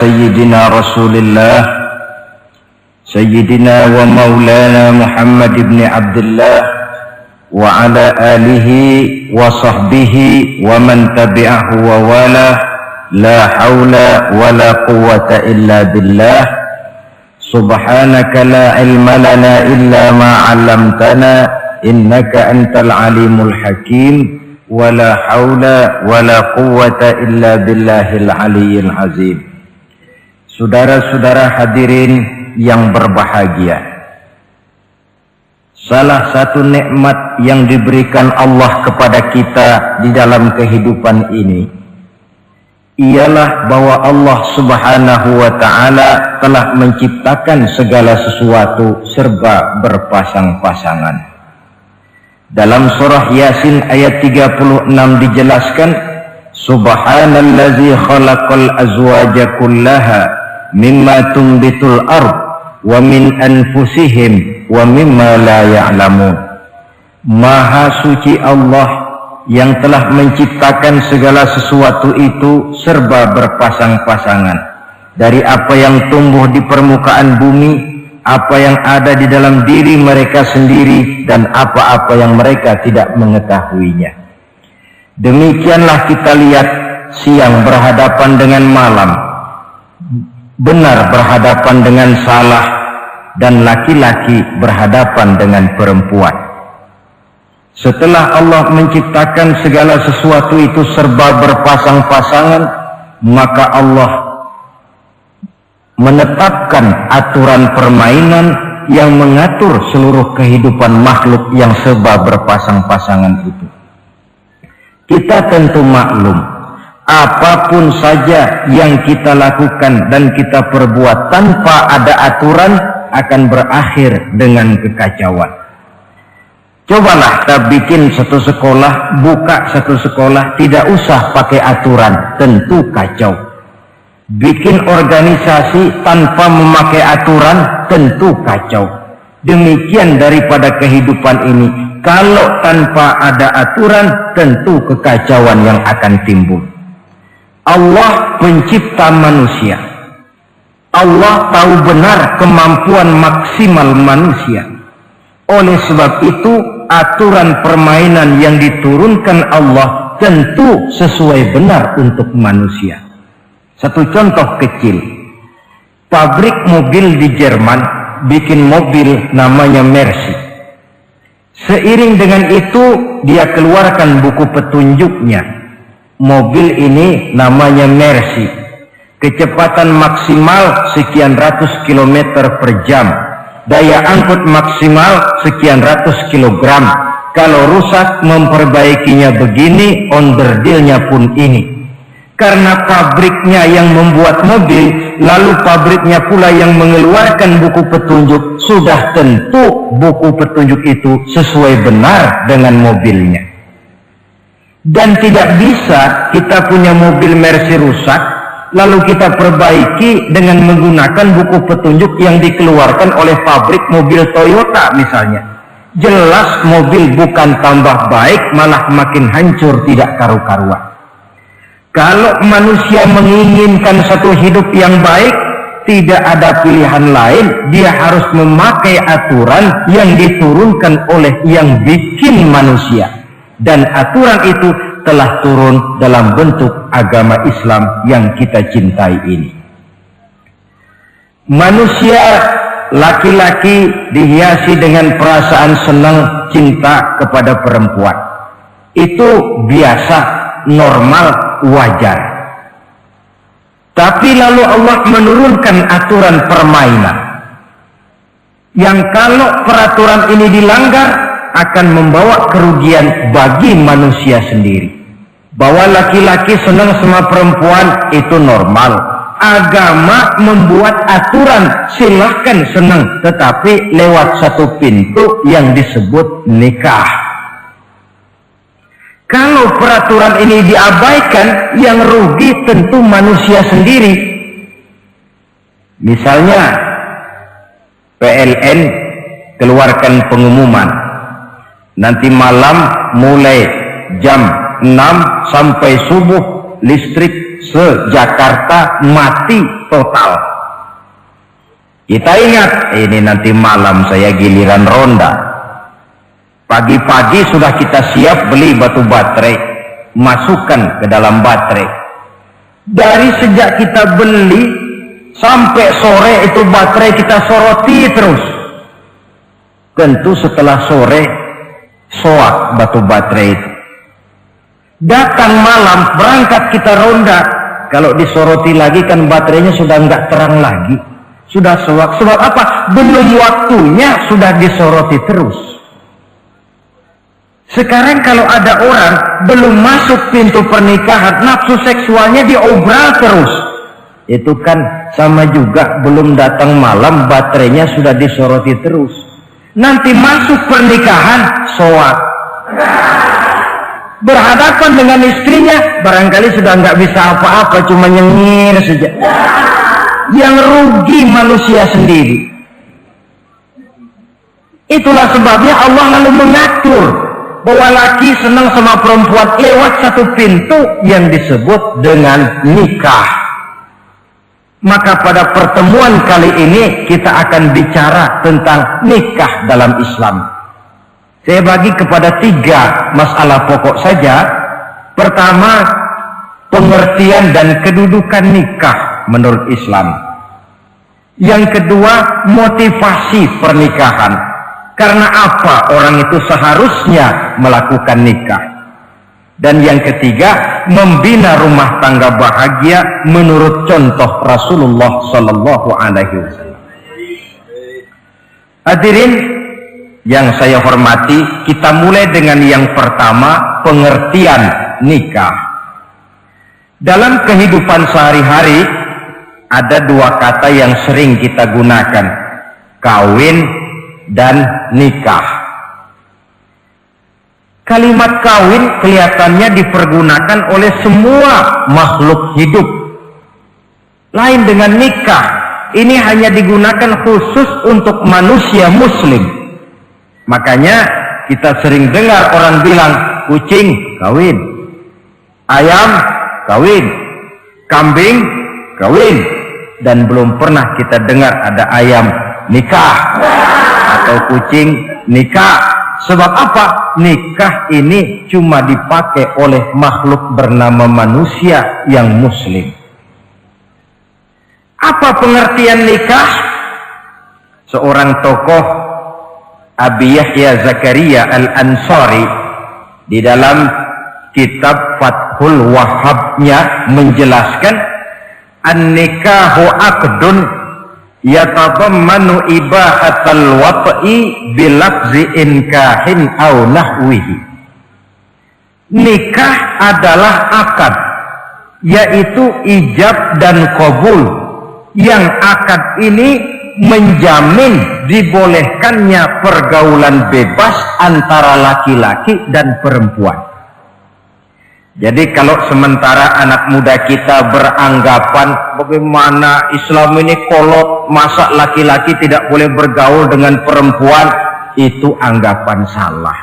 سيدنا رسول الله سيدنا ومولانا محمد بن عبد الله وعلى آله وصحبه ومن تبعه ووالاه لا حول ولا قوة إلا بالله سبحانك لا علم لنا إلا ما علمتنا إنك أنت العليم الحكيم ولا حول ولا قوة إلا بالله العلي العظيم. Saudara-saudara hadirin yang berbahagia, salah satu nikmat yang diberikan Allah kepada kita di dalam kehidupan ini ialah bahwa Allah Subhanahu wa ta'ala telah menciptakan segala sesuatu serba berpasang-pasangan. Dalam surah Yasin ayat 36 dijelaskan, Subhanallazi khalaqal azwaja kullaha mimma tumbitul ard wa min anfusihim wa mimma la ya'lamun. Maha suci Allah yang telah menciptakan segala sesuatu itu serba berpasang-pasangan, dari apa yang tumbuh di permukaan bumi, apa yang ada di dalam diri mereka sendiri, dan apa-apa yang mereka tidak mengetahuinya. Demikianlah kita lihat siang berhadapan dengan malam, benar berhadapan dengan salah, dan laki-laki berhadapan dengan perempuan. Setelah Allah menciptakan segala sesuatu itu serba berpasang-pasangan, maka Allah menetapkan aturan permainan yang mengatur seluruh kehidupan makhluk yang serba berpasang-pasangan itu. Kita tentu maklum, apapun saja yang kita lakukan dan kita perbuat tanpa ada aturan akan berakhir dengan kekacauan. Cobalah kita bikin satu sekolah, buka satu sekolah, tidak usah pakai aturan, tentu kacau. Bikin organisasi tanpa memakai aturan, tentu kacau. Demikian daripada kehidupan ini, kalau tanpa ada aturan, tentu kekacauan yang akan timbul. Allah pencipta manusia. Allah tahu benar kemampuan maksimal manusia. Oleh sebab itu, aturan permainan yang diturunkan Allah tentu sesuai benar untuk manusia. Satu contoh kecil, pabrik mobil di Jerman bikin mobil namanya Mercy. Seiring dengan itu dia keluarkan buku petunjuknya. Mobil ini namanya Mercy, kecepatan maksimal sekian ratus kilometer per jam, daya angkut maksimal sekian ratus kilogram. Kalau rusak memperbaikinya begini, onderdilnya pun ini. Karena pabriknya yang membuat mobil, lalu pabriknya pula yang mengeluarkan buku petunjuk, sudah tentu buku petunjuk itu sesuai benar dengan mobilnya. Dan tidak bisa kita punya mobil Mercy rusak lalu kita perbaiki dengan menggunakan buku petunjuk yang dikeluarkan oleh pabrik mobil Toyota misalnya. Jelas mobil bukan tambah baik, malah makin hancur tidak karu-karuan. Kalau manusia menginginkan satu hidup yang baik, tidak ada pilihan lain, dia harus memakai aturan yang diturunkan oleh yang bikin manusia. Dan aturan itu telah turun dalam bentuk agama Islam yang kita cintai ini. Manusia laki-laki dihiasi dengan perasaan senang cinta kepada perempuan. Itu biasa, normal, wajar. Tapi lalu Allah menurunkan aturan permainan yang kalau peraturan ini dilanggar akan membawa kerugian bagi manusia sendiri. Bahwa laki-laki senang sama perempuan itu normal. Agama membuat aturan silahkan senang, tetapi lewat satu pintu yang disebut nikah. Kalau peraturan ini diabaikan, yang rugi tentu manusia sendiri. Misalnya PLN keluarkan pengumuman, nanti malam mulai jam 6 sampai subuh listrik se-Jakarta mati total. Kita ingat, ini nanti malam saya giliran ronda. Pagi-pagi sudah kita siap beli batu baterai, masukkan ke dalam baterai. Dari sejak kita beli sampai sore itu baterai kita soroti terus. Tentu setelah sore soak batu baterai itu. Datang malam berangkat kita ronda, kalau disoroti lagi kan baterainya sudah nggak terang lagi, sudah soak. Sebab apa? Belum waktunya sudah disoroti terus. Sekarang kalau ada orang belum masuk pintu pernikahan, nafsu seksualnya diobral terus. Itu kan sama juga belum datang malam baterainya sudah disoroti terus. Nanti masuk pernikahan soak. Berhadapan dengan istrinya barangkali sudah nggak bisa apa-apa, cuma nyengir saja. Yang rugi manusia sendiri. Itulah sebabnya Allah lalu mengatur bahwa laki senang sama perempuan lewat satu pintu yang disebut dengan nikah. Maka pada pertemuan kali ini kita akan bicara tentang nikah dalam Islam. Saya bagi kepada 3 masalah pokok saja. Pertama, pengertian dan kedudukan nikah menurut Islam. Yang kedua, motivasi pernikahan. Karena apa orang itu seharusnya melakukan nikah. Dan yang ketiga, membina rumah tangga bahagia menurut contoh Rasulullah Sallallahu Alaihi Wasallam. Hadirin yang saya hormati, kita mulai dengan yang pertama, pengertian nikah. Dalam kehidupan sehari-hari ada 2 kata yang sering kita gunakan, kawin dan nikah. Kalimat kawin kelihatannya dipergunakan oleh semua makhluk hidup. Lain dengan nikah, ini hanya digunakan khusus untuk manusia muslim. Makanya kita sering dengar orang bilang kucing kawin, ayam kawin, kambing kawin, dan belum pernah kita dengar ada ayam nikah atau kucing nikah. Sebab apa? Nikah ini cuma dipakai oleh makhluk bernama manusia yang muslim. Apa pengertian nikah? Seorang tokoh, Abi Yahya Zakaria Al-Ansari, di dalam kitab Fathul Wahhabnya menjelaskan, an-nikahu aqdun yatadammanu ibahatal wat'i bilafzi inkahin aw nahwihi. Nikah adalah akad, yaitu ijab dan qabul, yang akad ini menjamin dibolehkannya pergaulan bebas antara laki-laki dan perempuan. Jadi kalau sementara anak muda kita beranggapan bagaimana Islam ini kolot, masa laki-laki tidak boleh bergaul dengan perempuan, itu anggapan salah.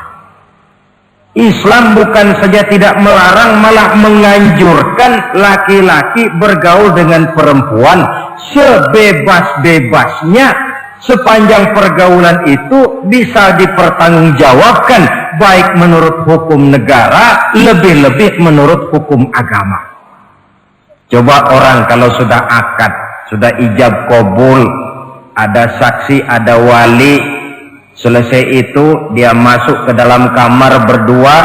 Islam bukan saja tidak melarang, malah menganjurkan laki-laki bergaul dengan perempuan sebebas-bebasnya, sepanjang pergaulan itu bisa dipertanggungjawabkan, baik menurut hukum negara, lebih-lebih menurut hukum agama. Coba orang kalau sudah akad, sudah ijab qabul, ada saksi, ada wali, selesai itu dia masuk ke dalam kamar berdua,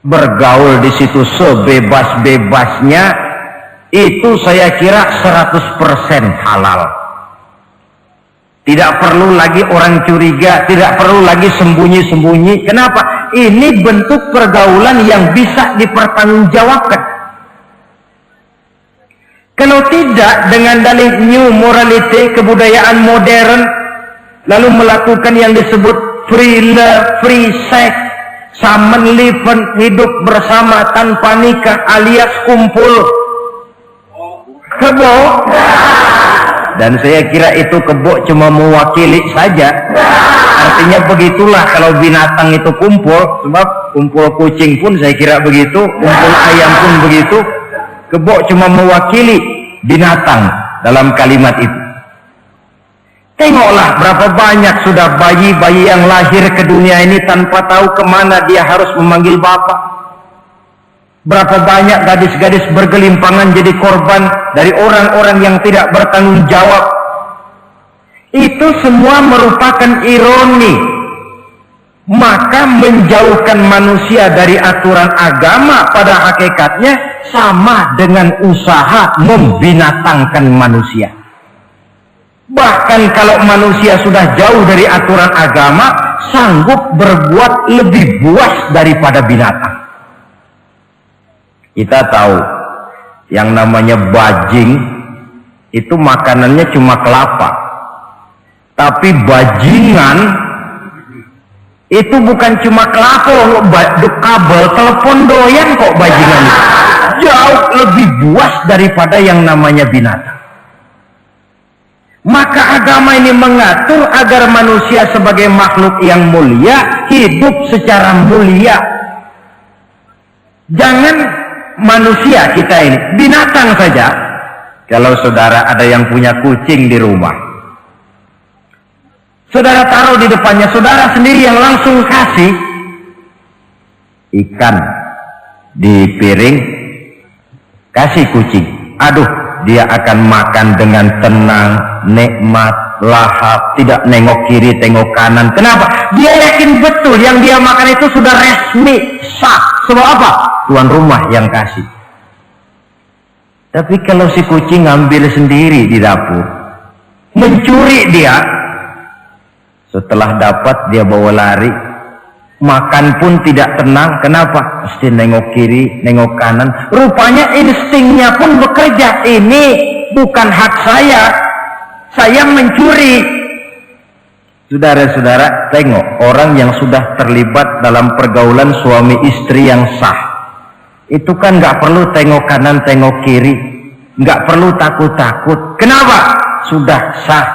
bergaul di situ sebebas-bebasnya, itu saya kira 100% halal. Tidak perlu lagi orang curiga, tidak perlu lagi sembunyi-sembunyi. Kenapa? Ini bentuk pergaulan yang bisa dipertanggungjawabkan. Kalau tidak, dengan dalih new morality, kebudayaan modern, lalu melakukan yang disebut free love, free sex, samen liven, hidup bersama tanpa nikah alias kumpul kebo. Dan saya kira itu kebo cuma mewakili saja. Artinya begitulah kalau binatang itu kumpul. Sebab kumpul kucing pun saya kira begitu, kumpul ayam pun begitu. Kebo cuma mewakili binatang dalam kalimat itu. Tengoklah berapa banyak sudah bayi-bayi yang lahir ke dunia ini tanpa tahu kemana dia harus memanggil bapak. Berapa banyak gadis-gadis bergelimpangan jadi korban dari orang-orang yang tidak bertanggung jawab. Itu semua merupakan ironi. Maka menjauhkan manusia dari aturan agama pada hakikatnya sama dengan usaha membinatangkan manusia. Bahkan kalau manusia sudah jauh dari aturan agama, sanggup berbuat lebih buas daripada binatang. Kita tahu yang namanya bajing itu makanannya cuma kelapa, tapi bajingan itu bukan cuma kelapa, kabel telepon doyan kok bajingan. Jauh lebih buas daripada yang namanya binatang. Maka agama ini mengatur agar manusia sebagai makhluk yang mulia hidup secara mulia. Jangan manusia kita ini, binatang saja. Kalau saudara ada yang punya kucing di rumah, saudara taruh di depannya, saudara sendiri yang langsung kasih ikan di piring, kasih kucing. Aduh, dia akan makan dengan tenang, nikmat, lahap, tidak nengok kiri, tengok kanan. Kenapa? Dia yakin betul yang dia makan itu sudah resmi, sah. Sebab apa? Tuan rumah yang kasih. Tapi kalau si kucing ngambil sendiri di dapur, mencuri dia, setelah dapat dia bawa lari, makan pun tidak tenang. Kenapa? Mesti nengok kiri, nengok kanan. Rupanya instingnya pun bekerja. Ini bukan hak saya mencuri. Saudara-saudara, tengok orang yang sudah terlibat dalam pergaulan suami istri yang sah, itu kan nggak perlu tengok kanan, tengok kiri, nggak perlu takut-takut. Kenapa? Sudah sah.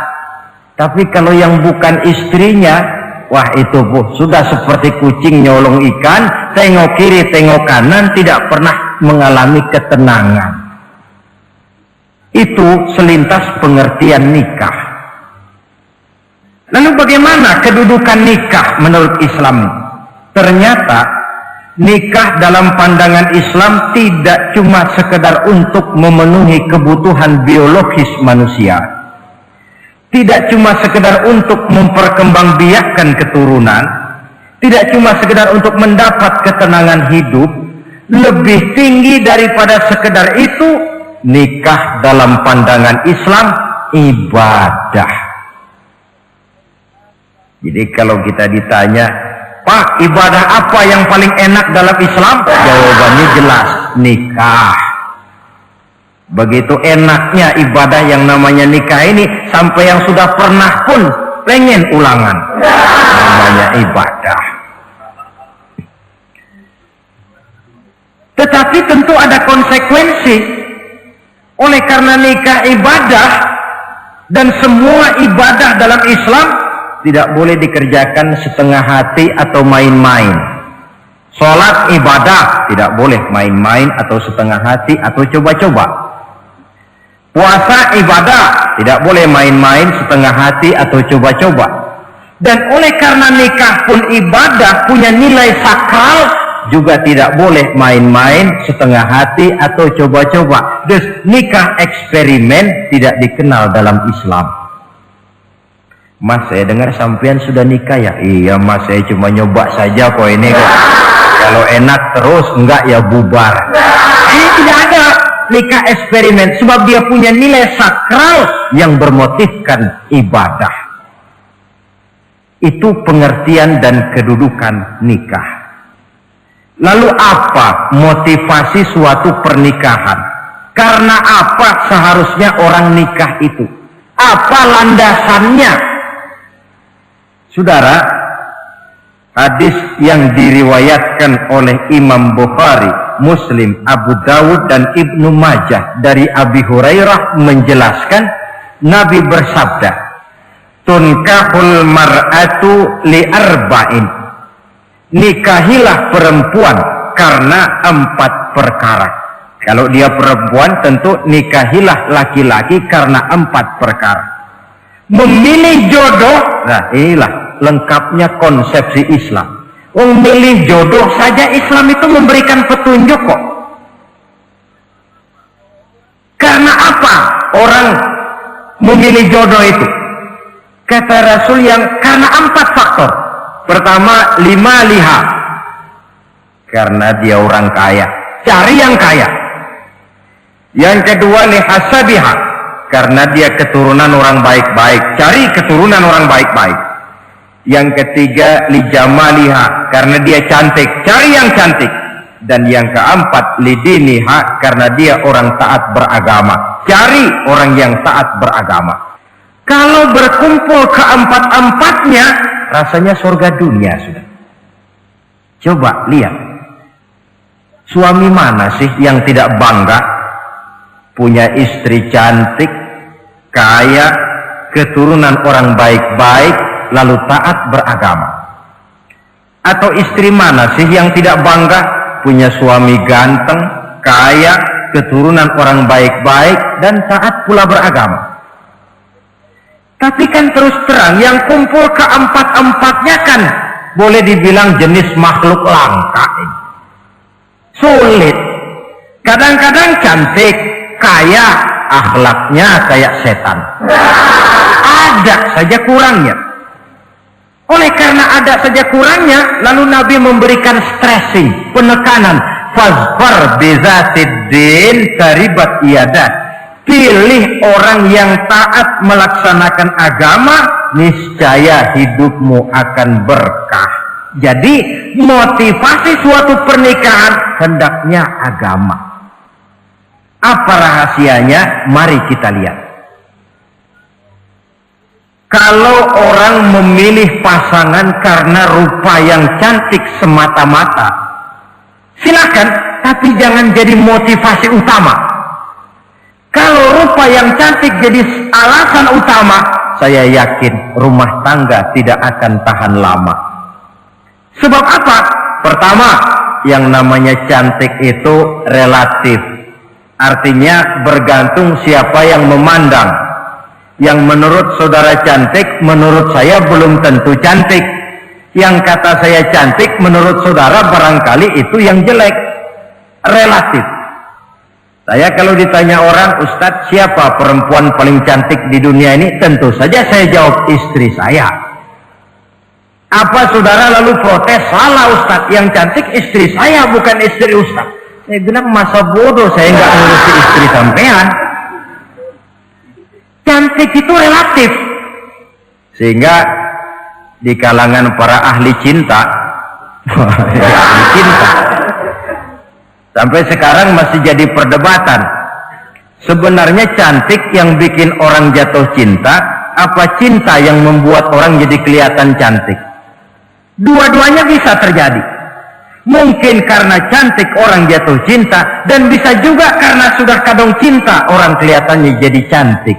Tapi kalau yang bukan istrinya, wah itu sudah seperti kucing nyolong ikan, tengok kiri, tengok kanan, tidak pernah mengalami ketenangan. Itu selintas pengertian nikah. Lalu bagaimana kedudukan nikah menurut Islam? Ternyata nikah dalam pandangan Islam tidak cuma sekedar untuk memenuhi kebutuhan biologis manusia, tidak cuma sekedar untuk memperkembangbiakkan keturunan, tidak cuma sekedar untuk mendapat ketenangan hidup. Lebih tinggi daripada sekedar itu, nikah dalam pandangan Islam ibadah. Jadi kalau kita ditanya, Pak, ibadah apa yang paling enak dalam Islam? Jawabannya jelas, nikah. Begitu enaknya ibadah yang namanya nikah ini, sampai yang sudah pernah pun pengen ulangan. Namanya ibadah. Tetapi tentu ada konsekuensi. Oleh karena nikah ibadah, dan semua ibadah dalam Islam tidak boleh dikerjakan setengah hati atau main-main. Sholat ibadah, tidak boleh main-main atau setengah hati atau coba-coba. Puasa ibadah, tidak boleh main-main, setengah hati atau coba-coba. Dan oleh karena nikah pun ibadah, punya nilai sakral, juga tidak boleh main-main, setengah hati atau coba-coba. Dus nikah eksperimen tidak dikenal dalam Islam. Mas, saya dengar sampean sudah nikah ya? Iya mas, saya cuma nyoba saja kok ini kok. Kalau enak terus, enggak ya bubar. Ini tidak ada nikah eksperimen, sebab dia punya nilai sakral yang bermotifkan ibadah. Itu pengertian dan kedudukan nikah. Lalu apa motivasi suatu pernikahan? Karena apa seharusnya orang nikah itu? Apa landasannya? Saudara, hadis yang diriwayatkan oleh Imam Bukhari, Muslim, Abu Dawud dan Ibnu Majah dari Abi Hurairah menjelaskan, Nabi bersabda, tunkahul mar'atu li arba'in, nikahilah perempuan karena 4 perkara. Kalau dia perempuan tentu nikahilah laki-laki karena 4 perkara. Memilih jodoh, nah inilah lengkapnya konsepsi Islam. Memilih jodoh saja Islam itu memberikan petunjuk kok. Karena apa orang memilih jodoh itu? Kata Rasul karena 4 faktor. Pertama, 5 liha. Karena dia orang kaya, cari yang kaya. Yang kedua, lihasabiha. Karena dia keturunan orang baik-baik, cari keturunan orang baik-baik. Yang ketiga, lijamaliha. Karena dia cantik, cari yang cantik. Dan yang keempat, lidiniha. Karena dia orang taat beragama, cari orang yang taat beragama. Kalau berkumpul keempat-empatnya, rasanya surga dunia sudah. Coba lihat, suami mana sih yang tidak bangga punya istri cantik, kaya, keturunan orang baik-baik, lalu taat beragama? Atau istri mana sih yang tidak bangga punya suami ganteng, kaya, keturunan orang baik-baik, dan taat pula beragama? Tapi kan terus terang yang kumpul keempat-empatnya kan boleh dibilang jenis makhluk langka ini. Sulit. Kadang-kadang cantik, kaya, akhlaknya kayak setan. Ada saja kurangnya. Oleh karena ada saja kurangnya, lalu Nabi memberikan stressing, penekanan. Fazfar bizatiddin taribat iyadat. Pilih orang yang taat melaksanakan agama, niscaya hidupmu akan berkah. Jadi motivasi suatu pernikahan hendaknya agama. Apa rahasianya? Mari kita lihat. Kalau orang memilih pasangan karena rupa yang cantik semata-mata, silakan, tapi jangan jadi motivasi utama. Kalau rupa yang cantik jadi alasan utama, saya yakin rumah tangga tidak akan tahan lama. Sebab apa? Pertama, yang namanya cantik itu relatif. Artinya bergantung siapa yang memandang. Yang menurut saudara cantik, menurut saya belum tentu cantik. Yang kata saya cantik, menurut saudara barangkali itu yang jelek. Relatif. Saya kalau ditanya orang, Ustadz, siapa perempuan paling cantik di dunia ini? Tentu saja saya jawab istri saya. Apa saudara lalu protes? Salah Ustadz, yang cantik istri saya, bukan istri Ustadz. Saya bilang masa bodoh, saya nggak ngurusi istri sampean. Cantik itu relatif. Sehingga di kalangan para ahli cinta, ahli cinta, sampai sekarang masih jadi perdebatan. Sebenarnya cantik yang bikin orang jatuh cinta, apa cinta yang membuat orang jadi kelihatan cantik? Dua-duanya bisa terjadi. Mungkin karena cantik orang jatuh cinta, dan bisa juga karena sudah kadung cinta orang kelihatannya jadi cantik.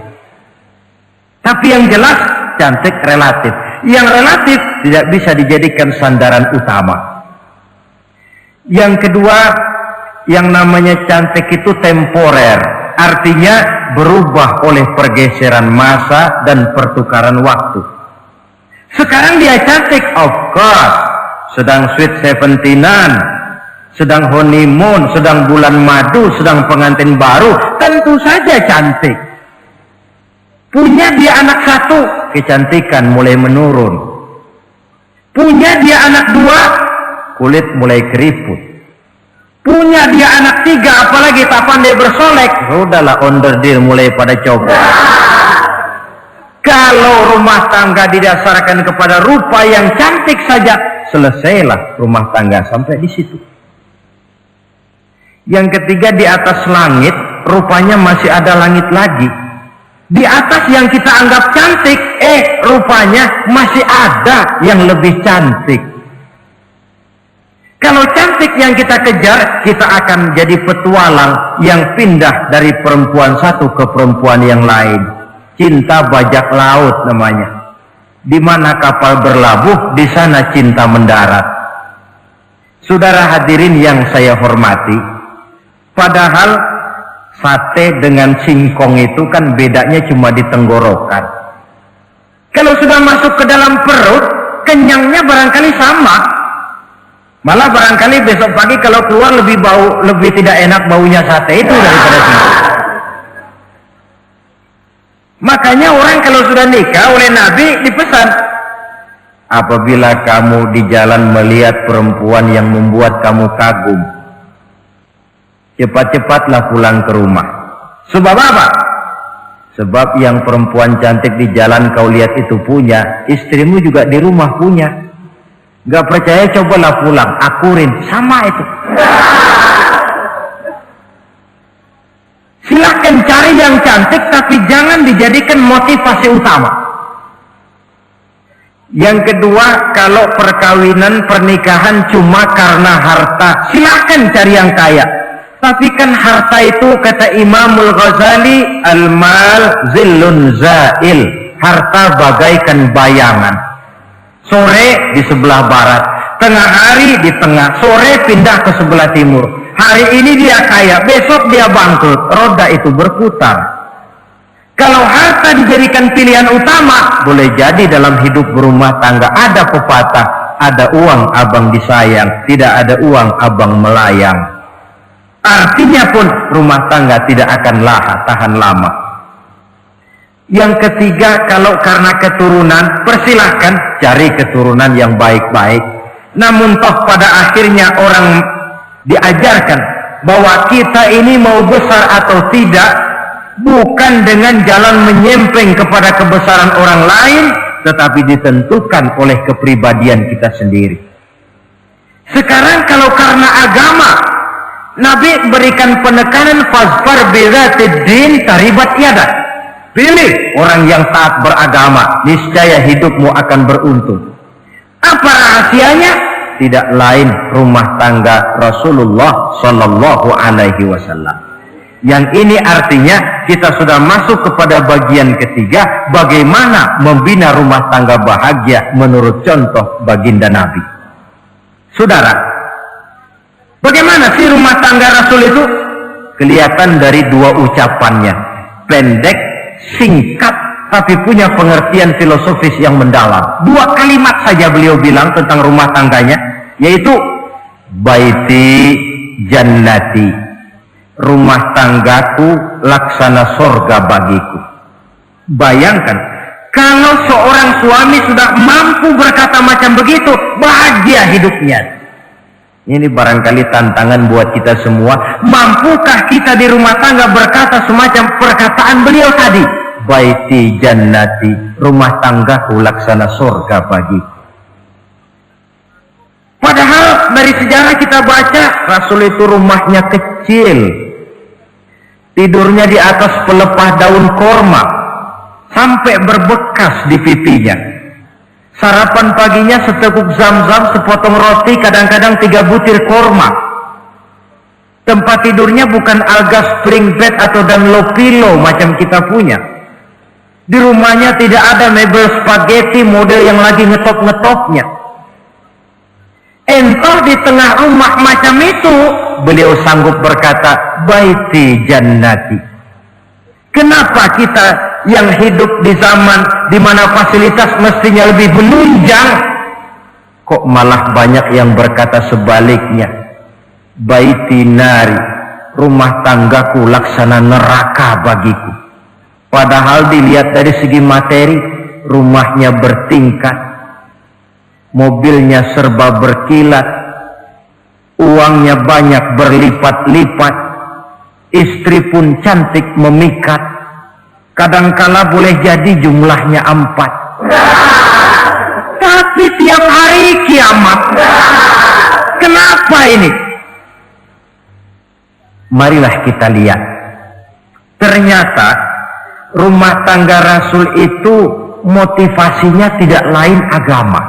Tapi yang jelas cantik relatif. Yang relatif tidak bisa dijadikan sandaran utama. Yang kedua, yang namanya cantik itu temporer, artinya berubah oleh pergeseran masa dan pertukaran waktu. Sekarang dia cantik, of course, sedang sweet 17-an, sedang honeymoon, sedang bulan madu, sedang pengantin baru, tentu saja cantik. Punya dia anak 1, kecantikan mulai menurun. Punya dia anak 2, kulit mulai keriput. Punya dia anak 3, apalagi tak pandai bersolek, sudahlah onderdil mulai pada copot. Kalau rumah tangga didasarkan kepada rupa yang cantik saja, selesailah rumah tangga sampai di situ. Yang ketiga, di atas langit rupanya masih ada langit lagi. Di atas yang kita anggap cantik, rupanya masih ada yang lebih cantik. Kalau cantik yang kita kejar, kita akan jadi petualang yang pindah dari perempuan satu ke perempuan yang lain. Cinta bajak laut namanya. Di mana kapal berlabuh, di sana cinta mendarat. Saudara hadirin yang saya hormati, Padahal sate dengan singkong itu kan bedanya cuma di tenggorokan. Kalau sudah masuk ke dalam perut, kenyangnya barangkali sama. Malah barangkali besok pagi kalau keluar lebih tidak enak baunya sate itu daripada singkong. Makanya orang kalau sudah nikah oleh Nabi dipesan, apabila kamu di jalan melihat perempuan yang membuat kamu kagum, cepat-cepatlah pulang ke rumah. Sebab apa? Sebab yang perempuan cantik di jalan kau lihat itu punya, istrimu juga di rumah punya. Gak percaya cobalah pulang, akurin, sama itu. Silahkan cari yang cantik, tapi jangan dijadikan motivasi utama. Yang kedua, kalau perkawinan, pernikahan cuma karena harta, silahkan cari yang kaya. Tapi kan harta itu, kata Imamul Ghazali, al-mal zillun zail, harta bagaikan bayangan. Sore di sebelah barat, tengah hari di tengah, sore pindah ke sebelah timur. Hari ini dia kaya, besok dia bangkrut, roda itu berputar. Kalau harta dijadikan pilihan utama, boleh jadi dalam hidup berumah tangga ada pepatah, ada uang abang disayang, tidak ada uang abang melayang. Artinya pun rumah tangga tidak akan tahan lama. Yang ketiga, kalau karena keturunan, persilahkan cari keturunan yang baik-baik. Namun toh pada akhirnya orang diajarkan bahwa kita ini mau besar atau tidak bukan dengan jalan menyempeng kepada kebesaran orang lain, tetapi ditentukan oleh kepribadian kita sendiri. Sekarang kalau karena agama, Nabi berikan penekanan fazfar bizatid din taribat yadak. Pilih orang yang taat beragama, niscaya hidupmu akan beruntung. Apa rahasianya? Tidak lain rumah tangga Rasulullah Sallallahu Alaihi Wasallam. Yang ini artinya kita sudah masuk kepada bagian ketiga, bagaimana membina rumah tangga bahagia menurut contoh baginda Nabi. Saudara, bagaimana sih rumah tangga Rasul itu? Kelihatan dari dua ucapannya, pendek, singkat, tapi punya pengertian filosofis yang mendalam. Dua kalimat saja beliau bilang tentang rumah tangganya, yaitu baiti jannati, rumah tanggaku laksana sorga bagiku. Bayangkan, kalau seorang suami sudah mampu berkata macam begitu, bahagia hidupnya. Ini barangkali tantangan buat kita semua. Mampukah kita di rumah tangga berkata semacam perkataan beliau tadi? Baiti jannati, rumah tanggaku laksana surga bagiku. Padahal dari sejarah kita baca, Rasul itu rumahnya kecil. Tidurnya di atas pelepah daun korma, sampai berbekas di pipinya. Sarapan paginya seteguk zam-zam, sepotong roti, kadang-kadang 3 butir korma. Tempat tidurnya bukan alga spring bed atau Dunlop pillow macam kita punya. Di rumahnya tidak ada mebel spaghetti model yang lagi ngetop-ngetopnya. Entah di tengah rumah macam itu, beliau sanggup berkata, baiti jannati. Kenapa kita yang hidup di zaman di mana fasilitas mestinya lebih menunjang, kok malah banyak yang berkata sebaliknya? Baiti nari, rumah tanggaku laksana neraka bagiku. Padahal dilihat dari segi materi, rumahnya bertingkat, mobilnya serba berkilat, uangnya banyak berlipat-lipat, istri pun cantik memikat, kadangkala boleh jadi jumlahnya 4. Tapi tiap hari kiamat. Kenapa ini? Marilah kita lihat. Ternyata rumah tangga Rasul itu motivasinya tidak lain agama.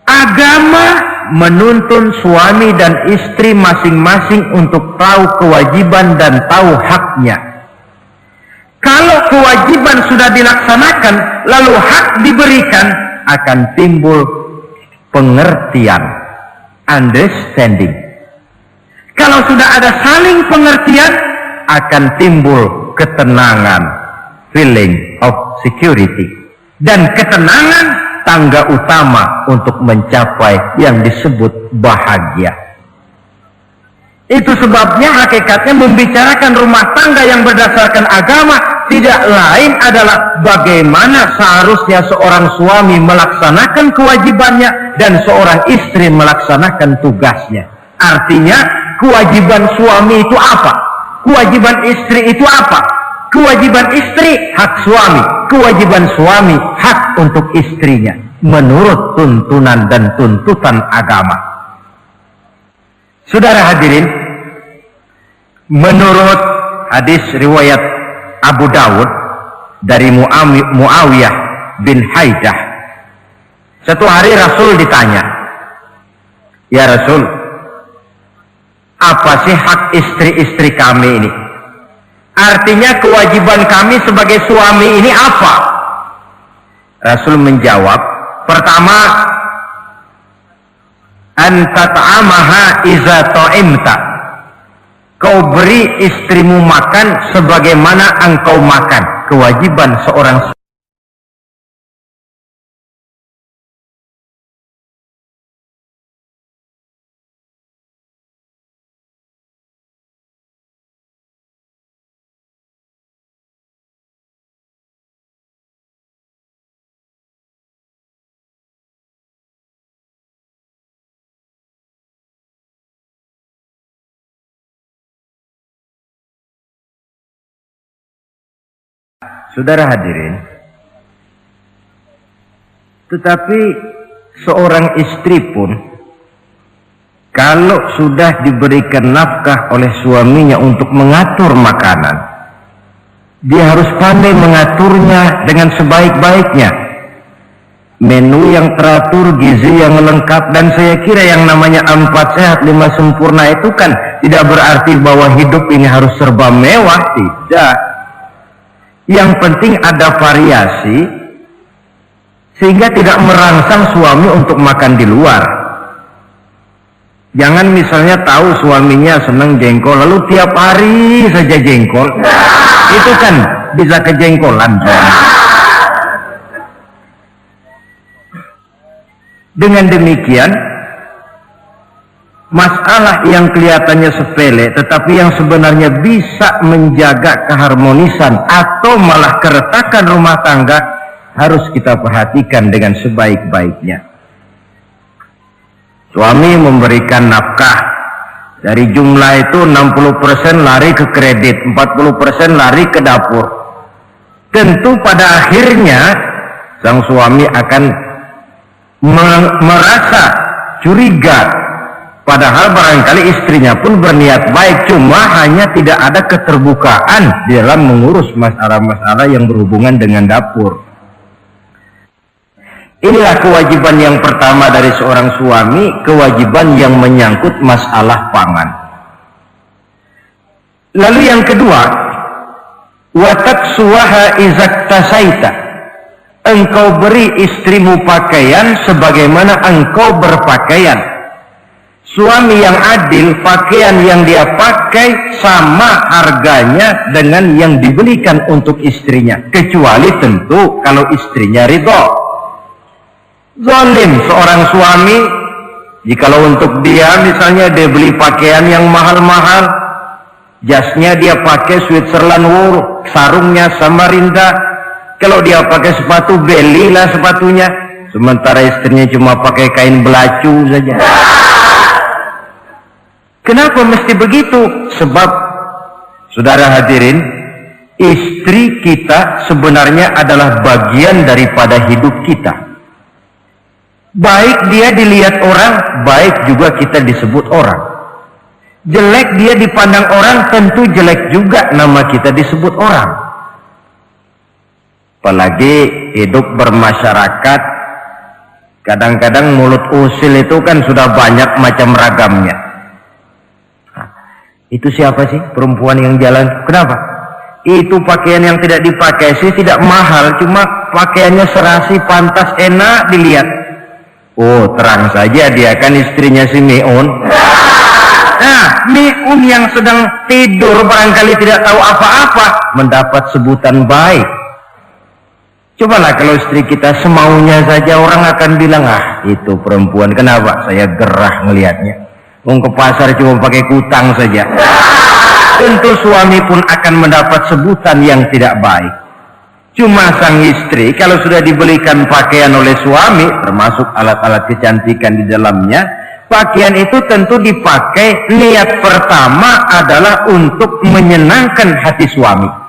Agama menuntun suami dan istri masing-masing untuk tahu kewajiban dan tahu haknya. Kalau kewajiban sudah dilaksanakan, lalu hak diberikan, akan timbul pengertian, understanding. Kalau sudah ada saling pengertian, akan timbul ketenangan, feeling of security. Dan ketenangan tangga utama untuk mencapai yang disebut bahagia. Itu sebabnya hakikatnya membicarakan rumah tangga yang berdasarkan agama tidak lain adalah bagaimana seharusnya seorang suami melaksanakan kewajibannya dan seorang istri melaksanakan tugasnya. Artinya kewajiban suami itu apa? Kewajiban istri itu apa? Kewajiban istri hak suami, kewajiban suami hak untuk istrinya menurut tuntunan dan tuntutan agama. Saudara hadirin, menurut hadis riwayat Abu Dawud dari Muawiyah bin Haidah, satu hari Rasul ditanya, ya Rasul, apa sih hak istri-istri kami ini? Artinya kewajiban kami sebagai suami ini apa? Rasul menjawab, pertama, anta ta'amaha iza ta'imta. Kau beri istrimu makan sebagaimana engkau makan. Kewajiban seorang suami. Saudara hadirin, tetapi seorang istri pun kalau sudah diberikan nafkah oleh suaminya untuk mengatur makanan, dia harus pandai mengaturnya dengan sebaik-baiknya. Menu yang teratur, gizi yang lengkap, dan saya kira yang namanya 4 sehat 5 sempurna itu kan tidak berarti bahwa hidup ini harus serba mewah, tidak. Yang penting ada variasi sehingga tidak merangsang suami untuk makan di luar. Jangan misalnya tahu suaminya senang jengkol lalu tiap hari saja jengkol, itu kan bisa kejengkolan. Dengan demikian, masalah yang kelihatannya sepele tetapi yang sebenarnya bisa menjaga keharmonisan atau malah keretakan rumah tangga harus kita perhatikan dengan sebaik-baiknya. Suami memberikan nafkah, dari jumlah itu 60% lari ke kredit, 40% lari ke dapur. Tentu pada akhirnya sang suami akan merasa curiga. Padahal barangkali istrinya pun berniat baik, cuma hanya tidak ada keterbukaan di dalam mengurus masalah-masalah yang berhubungan dengan dapur. Inilah kewajiban yang pertama dari seorang suami, kewajiban yang menyangkut masalah pangan. Lalu yang kedua, wataksuwaha izaktasaita. Engkau beri istrimu pakaian sebagaimana engkau berpakaian. Suami yang adil, pakaian yang dia pakai sama harganya dengan yang dibelikan untuk istrinya, kecuali tentu kalau istrinya ridho. Zalim seorang suami jikalau untuk dia misalnya dia beli pakaian yang mahal-mahal, jasnya dia pakai Switzerland wool, sarungnya Samarinda, kalau dia pakai sepatu belilah sepatunya, sementara istrinya cuma pakai kain belacu saja. Kenapa mesti begitu? Sebab, saudara hadirin, istri kita sebenarnya adalah bagian daripada hidup kita. Baik dia dilihat orang, baik juga kita disebut orang. Jelek dia dipandang orang, tentu jelek juga nama kita disebut orang. Apalagi hidup bermasyarakat, kadang-kadang mulut usil itu kan sudah banyak macam ragamnya. Itu siapa sih perempuan yang jalan? Kenapa? Itu pakaian yang tidak dipakai sih tidak mahal, cuma pakaiannya serasi, pantas, enak dilihat. Oh, terang saja dia kan istrinya Simeon. Nah, mi'un yang sedang tidur barangkali tidak tahu apa-apa mendapat sebutan baik. Cobalah kalau istri kita semaunya saja, orang akan bilang, ah itu perempuan, kenapa saya gerah ngelihatnya, mau ke pasar cuma pakai kutang saja. Tentu suami pun akan mendapat sebutan yang tidak baik. Cuma sang istri kalau sudah dibelikan pakaian oleh suami, termasuk alat-alat kecantikan di dalamnya, pakaian itu tentu dipakai, niat pertama adalah untuk menyenangkan hati suami.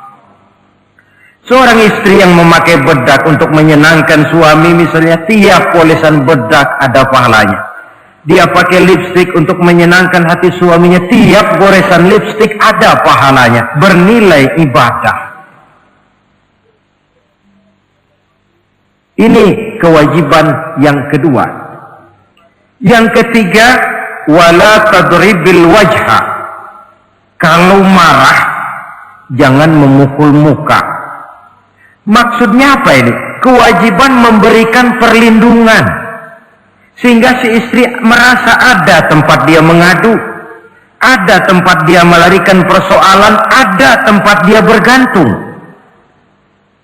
Seorang istri yang memakai bedak untuk menyenangkan suami, misalnya tiap polesan bedak ada pahalanya. Dia pakai lipstik untuk menyenangkan hati suaminya, tiap goresan lipstik ada pahalanya, bernilai ibadah. Ini kewajiban yang kedua. Yang ketiga, wala tadribil wajha. Kalau marah jangan memukul muka. Maksudnya apa ini? Kewajiban memberikan perlindungan, sehingga si istri merasa ada tempat dia mengadu, ada tempat dia melarikan persoalan, ada tempat dia bergantung.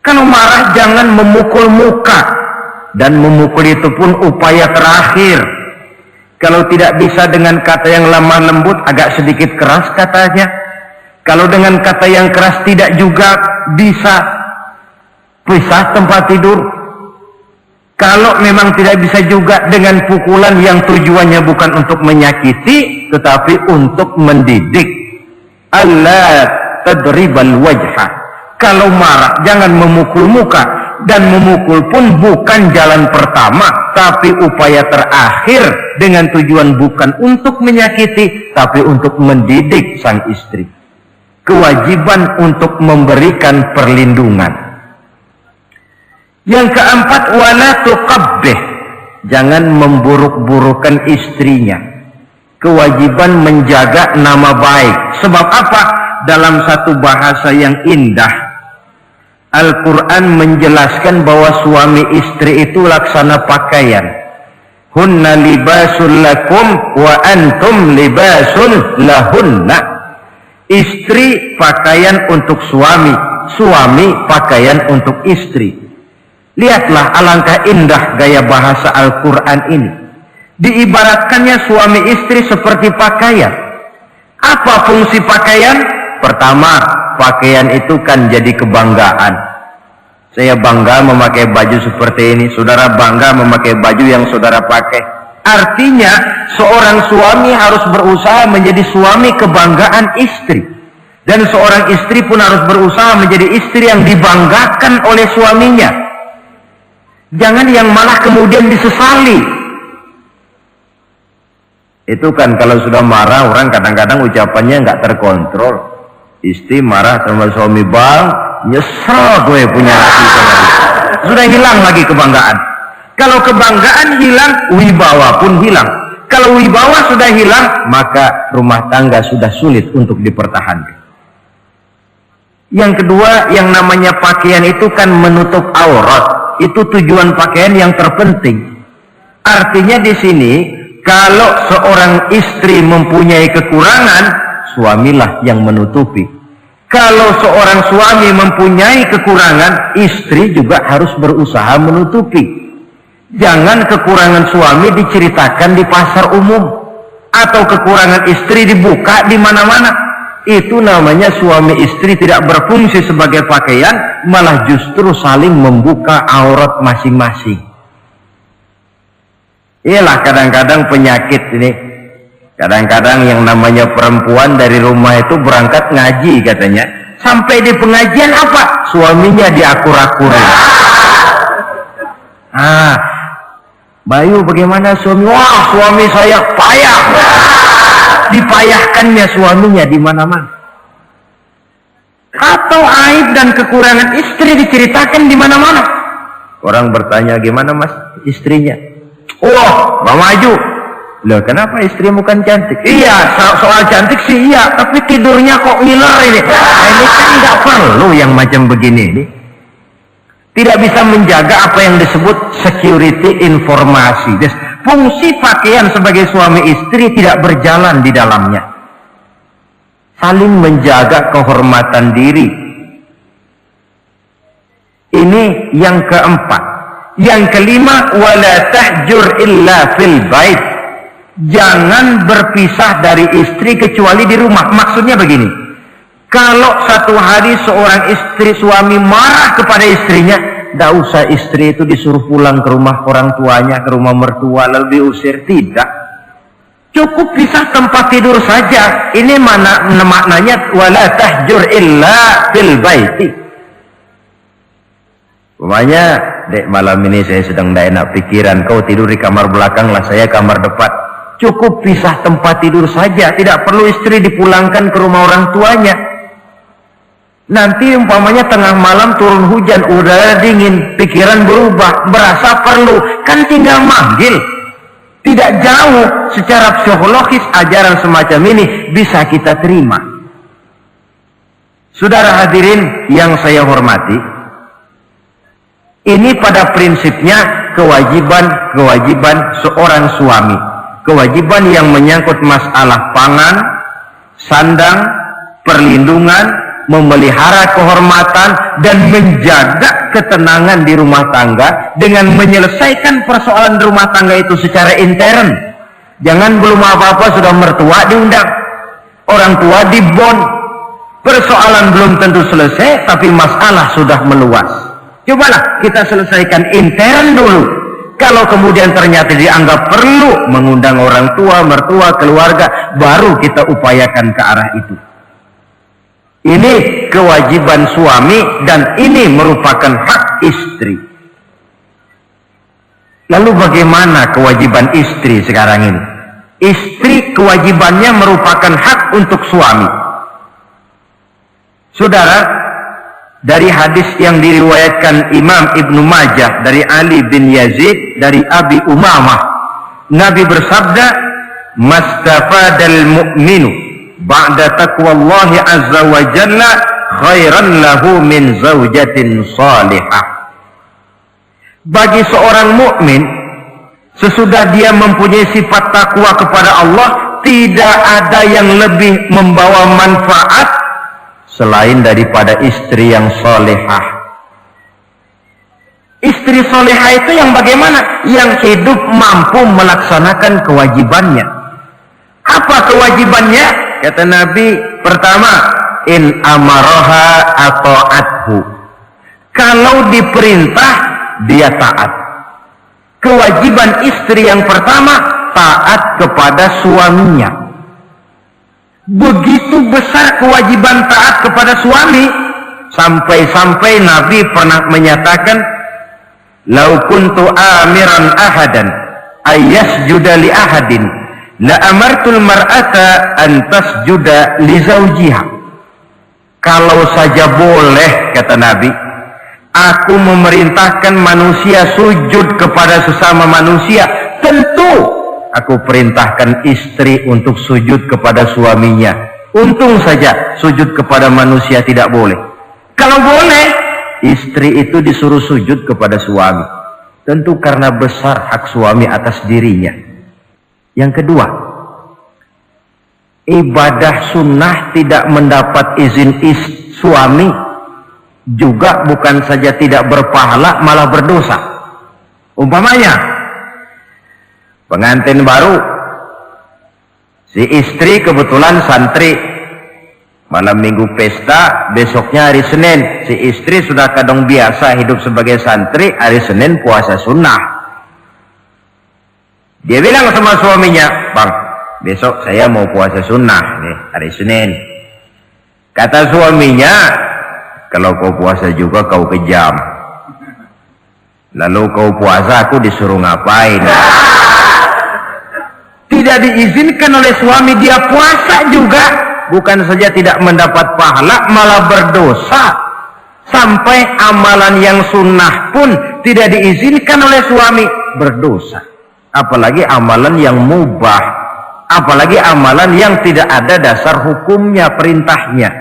Kalau marah jangan memukul muka, dan memukul itu pun upaya terakhir. Kalau tidak bisa dengan kata yang lemah lembut, agak sedikit keras katanya. Kalau dengan kata yang keras tidak juga bisa pisah tempat tidur. Kalau memang tidak bisa juga dengan pukulan yang tujuannya bukan untuk menyakiti tetapi untuk mendidik. Allah tadribal wajha. Kalau marah jangan memukul muka, dan memukul pun bukan jalan pertama tapi upaya terakhir, dengan tujuan bukan untuk menyakiti tapi untuk mendidik sang istri. Kewajiban untuk memberikan perlindungan. Yang keempat, wala tuqabbih, jangan memburuk-burukan istrinya. Kewajiban menjaga nama baik. Sebab apa? Dalam satu bahasa yang indah, Al-Quran menjelaskan bahwa suami istri itu laksana pakaian. Hunna libasul lakum wa antum libasul lahunna. Istri pakaian untuk suami, suami pakaian untuk istri. Lihatlah alangkah indah gaya bahasa Al-Quran ini. Diibaratkannya suami istri seperti pakaian. Apa fungsi pakaian? Pertama, pakaian itu kan jadi kebanggaan. Saya bangga memakai baju seperti ini, saudara bangga memakai baju yang saudara pakai. Artinya seorang suami harus berusaha menjadi suami kebanggaan istri, dan seorang istri pun harus berusaha menjadi istri yang dibanggakan oleh suaminya. Jangan yang malah kemudian disesali. Itu kan kalau sudah marah orang kadang-kadang ucapannya nggak terkontrol. Istri marah sama suami, bang, nyesel gue punya hati sama dia. Sudah hilang lagi kebanggaan. Kalau kebanggaan hilang, wibawa pun hilang. Kalau wibawa sudah hilang, maka rumah tangga sudah sulit untuk dipertahankan. Yang kedua, yang namanya pakaian itu kan menutup aurat. Itu tujuan pakaian yang terpenting. Artinya di sini, kalau seorang istri mempunyai kekurangan, suamilah yang menutupi. Kalau seorang suami mempunyai kekurangan, istri juga harus berusaha menutupi. Jangan kekurangan suami diceritakan di pasar umum, atau kekurangan istri dibuka di mana-mana. Itu namanya suami istri tidak berfungsi sebagai pakaian, malah justru saling membuka aurat masing-masing. Iyalah kadang-kadang penyakit ini. Kadang-kadang yang namanya perempuan dari rumah itu berangkat ngaji katanya, sampai di pengajian apa? Suaminya diakur-akurin. Bayu bagaimana suami? Wah, suami saya payah. Dipayahkannya suaminya di mana-mana. Atau aib dan kekurangan istri diceritakan di mana-mana. Orang bertanya, gimana mas istrinya? Oh, nggak maju. Loh, kenapa istrimu kan cantik? Iya, soal cantik sih iya, tapi tidurnya kok ngiler ini. Ini kan nggak perlu yang macam begini ini. Tidak bisa menjaga apa yang disebut security informasi. Fungsi pakaian sebagai suami istri tidak berjalan di dalamnya. saling menjaga kehormatan diri. Ini yang keempat. Yang kelima, wala tahjur illa fil bait. Jangan berpisah dari istri kecuali di rumah. Maksudnya begini, kalau satu hari seorang istri suami marah kepada istrinya, tidak usah istri itu disuruh pulang ke rumah orang tuanya, ke rumah mertua lalu diusir. Tidak, cukup pisah tempat tidur saja. Ini maknanya wala tahjur illa fil baiti. Umpamanya, dek, malam ini saya sedang tidak enak pikiran, kau tidur di kamar belakang lah, saya kamar depan. Cukup pisah tempat tidur saja, tidak perlu istri dipulangkan ke rumah orang tuanya. Nanti umpamanya tengah malam turun hujan, udara dingin, pikiran berubah, berasa perlu, kan tinggal manggil. Tidak jauh. Secara psikologis ajaran semacam ini bisa kita terima. Saudara hadirin yang saya hormati, ini pada prinsipnya kewajiban seorang suami. Kewajiban yang menyangkut masalah pangan, sandang, perlindungan, memelihara kehormatan, dan menjaga ketenangan di rumah tangga dengan menyelesaikan persoalan rumah tangga itu secara intern. Jangan belum apa-apa sudah mertua diundang, orang tua dibon. Persoalan belum tentu selesai, tapi masalah sudah meluas. Cobalah kita selesaikan intern dulu. Kalau kemudian ternyata dianggap perlu mengundang orang tua, mertua, keluarga, baru kita upayakan ke arah itu. Ini kewajiban suami dan ini merupakan hak istri. Lalu bagaimana kewajiban istri sekarang ini? Istri kewajibannya merupakan hak untuk suami. Saudara, dari hadis yang diriwayatkan Imam Ibnu Majah dari Ali bin Yazid dari Abi Umamah, Nabi bersabda, "Mastafadal mu'minu ba'da taqwallahi azza wa jalla khairan lahu min zaujatin salihah." Bagi seorang mukmin, sesudah dia mempunyai sifat takwa kepada Allah, tidak ada yang lebih membawa manfaat selain daripada istri yang solehah. Istri solehah itu yang bagaimana? Yang hidup mampu melaksanakan kewajibannya. Apa kewajibannya? Kata Nabi, pertama, in amaroha atau athu. Kalau diperintah, dia taat. Kewajiban istri yang pertama, taat kepada suaminya. Begitu besar kewajiban taat kepada suami, sampai-sampai Nabi pernah menyatakan, "Lau kuntu amiran ahadan ayyasjuda li ahadin la amartul mar'ata an tasjuda li zawjiha." Kalau saja boleh, kata Nabi, aku memerintahkan manusia sujud kepada sesama manusia, tentu aku perintahkan istri untuk sujud kepada suaminya. Untung saja sujud kepada manusia tidak boleh. Kalau boleh, istri itu disuruh sujud kepada suami. Tentu karena besar hak suami atas dirinya. Yang kedua, ibadah sunnah tidak mendapat izin suami juga bukan saja tidak berpahala, malah berdosa. Umpamanya, pengantin baru, si istri kebetulan santri, malam minggu pesta, besoknya hari Senin, si istri sudah kadang biasa hidup sebagai santri, hari Senin puasa sunnah. Dia bilang sama suaminya, "Bang, besok saya mau puasa sunnah nih, hari Senin." Kata suaminya, "Kalau kau puasa juga kau kejam. Lalu kau puasa, aku disuruh ngapain?" Tidak diizinkan oleh suami, dia puasa juga. Bukan saja tidak mendapat pahala, malah berdosa. Sampai amalan yang sunnah pun tidak diizinkan oleh suami, berdosa. Apalagi amalan yang mubah, apalagi amalan yang tidak ada dasar hukumnya, perintahnya.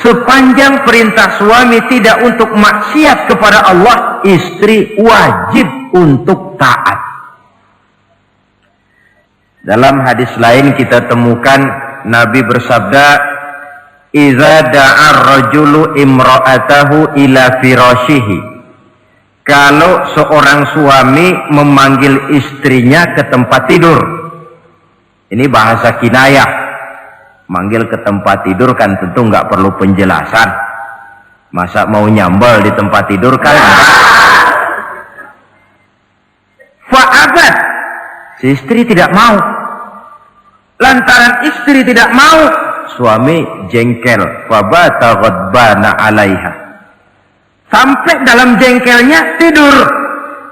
Sepanjang perintah suami tidak untuk maksiat kepada Allah, istri wajib untuk taat. Dalam hadis lain kita temukan Nabi bersabda, "Idza da'a ar-rajulu imra'atahu ila firashihi." Kalau seorang suami memanggil istrinya ke tempat tidur. Ini bahasa kinayah. Manggil ke tempat tidur kan tentu nggak perlu penjelasan. Masa mau nyambal di tempat tidur kan? Fa'abat. Si istri tidak mau. Lantaran istri tidak mau, suami jengkel. Fabata ghadbana 'alaiha. Sampai dalam jengkelnya tidur.